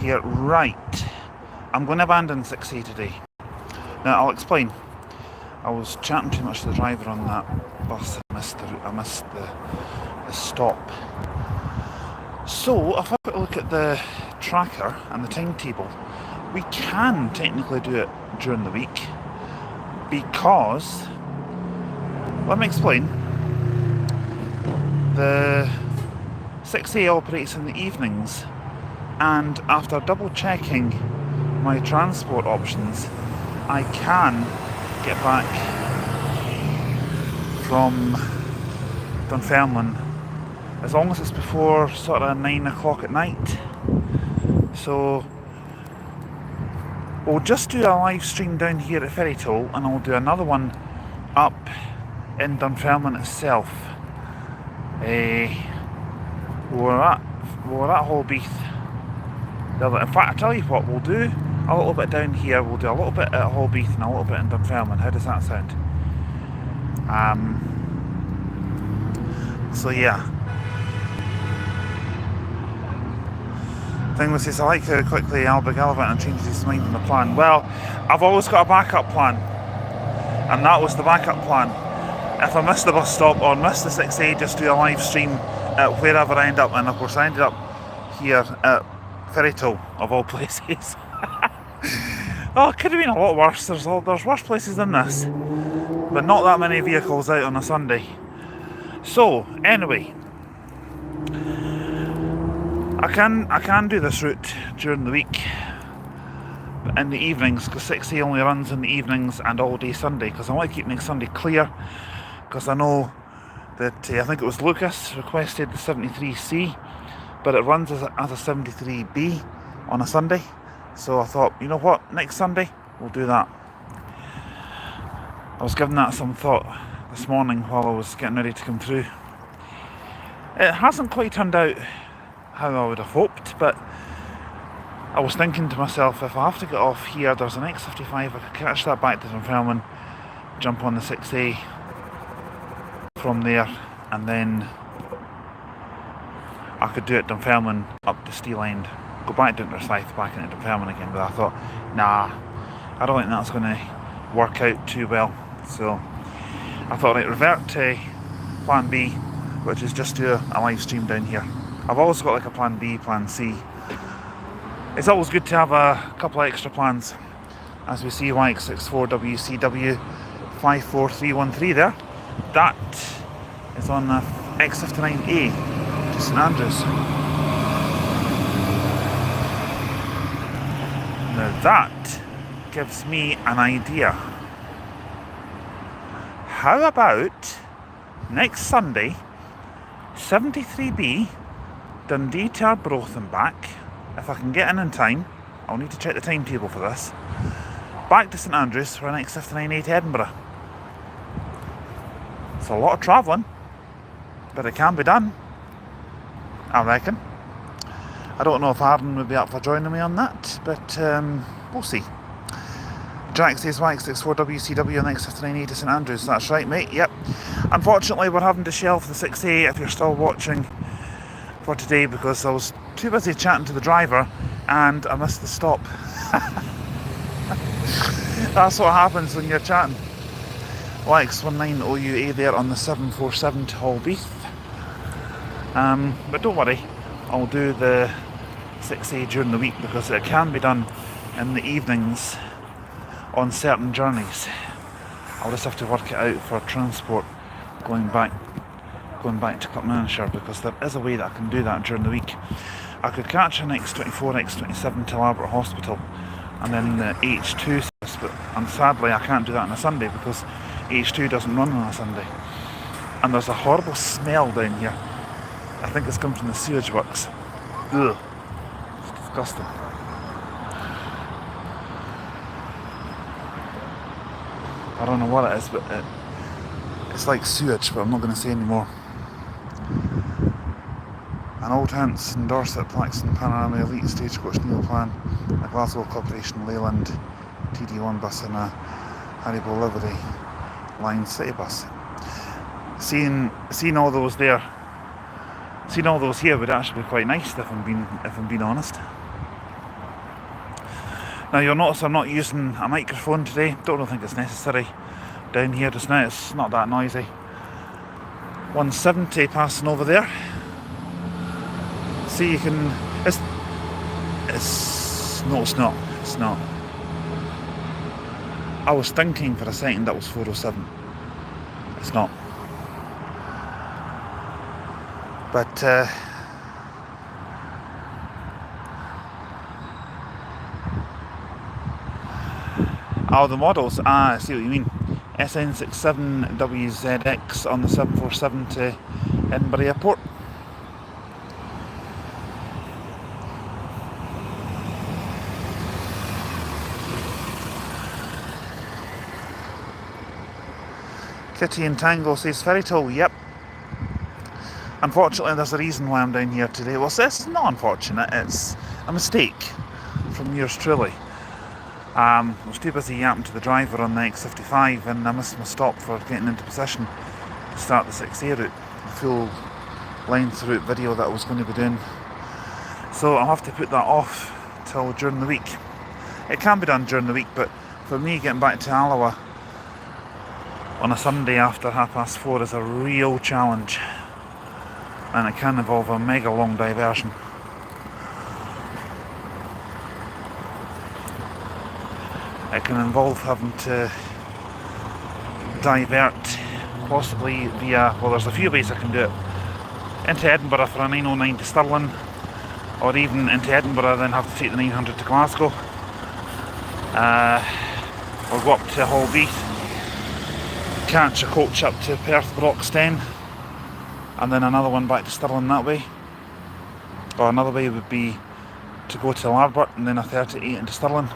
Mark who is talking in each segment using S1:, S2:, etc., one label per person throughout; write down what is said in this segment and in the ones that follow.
S1: Here, right. I'm going to abandon 6A today. Now, I'll explain. I was chatting too much to the driver on that bus. I missed the stop. So, if I put a look at the tracker and the timetable, we can technically do it during the week because, let me explain. The 6A operates in the evenings, and after double checking my transport options, I can get back from Dunfermline as long as it's before sort of 9 o'clock at night. So we'll just do a live stream down here at Ferrytoll, and I'll do another one up in Dunfermline itself. We're at Holbeath. In fact, I tell you what, we'll do a little bit down here, we'll do a little bit at Holbeath and a little bit in Dunfermline. How does that sound? So yeah. Thing was this, I like how quickly Alba Galavanter changed his mind on the plan. Well, I've always got a backup plan, and that was the backup plan. If I miss the bus stop or miss the 6A, just do a live stream at wherever I end up. And of course I ended up here at Ferrytoll, of all places. Oh, it could have been a lot worse. There's worse places than this, but not that many vehicles out on a Sunday. So anyway, I can do this route during the week, but in the evenings, because 6A only runs in the evenings and all day Sunday, because I want to keep next Sunday clear, because I know that I think it was Lucas requested the 73C, but it runs as a 73B on a Sunday. So I thought, you know what, next Sunday we'll do that. I was giving that some thought this morning while I was getting ready to come through. It hasn't quite turned out how I would have hoped, but I was thinking to myself, if I have to get off here, there's an X55, I could catch that back to Dunfermline, jump on the 6A from there, and then I could do it Dunfermline up to Steel End, go back down to Rosyth, back into Dunfermline again. But I thought, nah, I don't think that's going to work out too well. So I thought, right, revert to plan B, which is just do a live stream down here. I've always got like a plan B, plan C. It's always good to have a couple of extra plans. As we see, YX64WCW 54313 there. That is on the X59A to St Andrews. Now that gives me an idea. How about next Sunday, 73B, Dundee to Arbroath and back. If I can get in time, I'll need to check the timetable for this. Back to St Andrews for an X59A to Edinburgh. It's a lot of travelling, but it can be done, I reckon. I don't know if Aaron would be up for joining me on that, but we'll see. Jack says YX64WCW and X59A to St Andrews. That's right, mate, yep. Unfortunately, we're having to shelve the 6A if you're still watching for today, because I was too busy chatting to the driver and I missed the stop. That's what happens when you're chatting. YX19OUA there on the 747 to Holbeath. But don't worry, I'll do the 6A during the week, because it can be done in the evenings on certain journeys. I'll just have to work it out for transport going back to Clackmannanshire, because there is a way that I can do that during the week. I could catch an X24, X27 till Albert Hospital, and then the H2 service, but sadly I can't do that on a Sunday because H2 doesn't run on a Sunday. And there's a horrible smell down here. I think it's come from the sewage works. Ugh, it's disgusting. I don't know what it is, but it's like sewage, but I'm not going to say any more. An Old Hants in Dorset, Plaxton, Panorama Elite Stagecoach Neil Plan, a Glasgow Corporation Leyland TD1 bus, and a Haribo Livery Line City bus. Seeing all those here would actually be quite nice if I'm being honest. Now you'll notice I'm not using a microphone today. Don't think it's necessary down here just now. It's not that noisy. 170 passing over there. See, you can. No, it's not. It's not. I was thinking for a second that was 407. It's not. But oh, the models. I see what you mean. SN67WZX on the 747 to Edinburgh Airport. Kitty and Tango says Fairy Tale. Yep. Unfortunately, there's a reason why I'm down here today. Well, it's not unfortunate. It's a mistake from yours truly. I was too busy yapping to the driver on the X55 and I missed my stop for getting into position to start the 6A route, the full length route video that I was going to be doing. So I'll have to put that off till during the week. It can be done during the week, but for me getting back to Alba on a Sunday after 4:30 is a real challenge, and it can involve a mega long diversion. It can involve having to divert possibly via, well, there's a few ways I can do it, into Edinburgh for a 909 to Stirling, or even into Edinburgh then have to take the 900 to Glasgow, or go up to Holbeath, catch a coach up to Perth Broxton, and then another one back to Stirling that way. Or another way would be to go to Larbert and then a 38 into Stirling.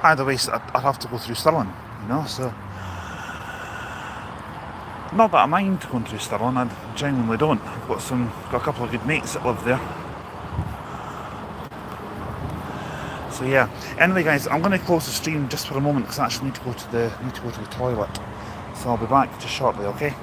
S1: Either way, I'd have to go through Stirling, you know, so. Not that I mind going through Stirling, I genuinely don't. I've got a couple of good mates that live there. So yeah. Anyway, guys, I'm going to close the stream just for a moment because I actually need to go to the toilet. So I'll be back just shortly, okay?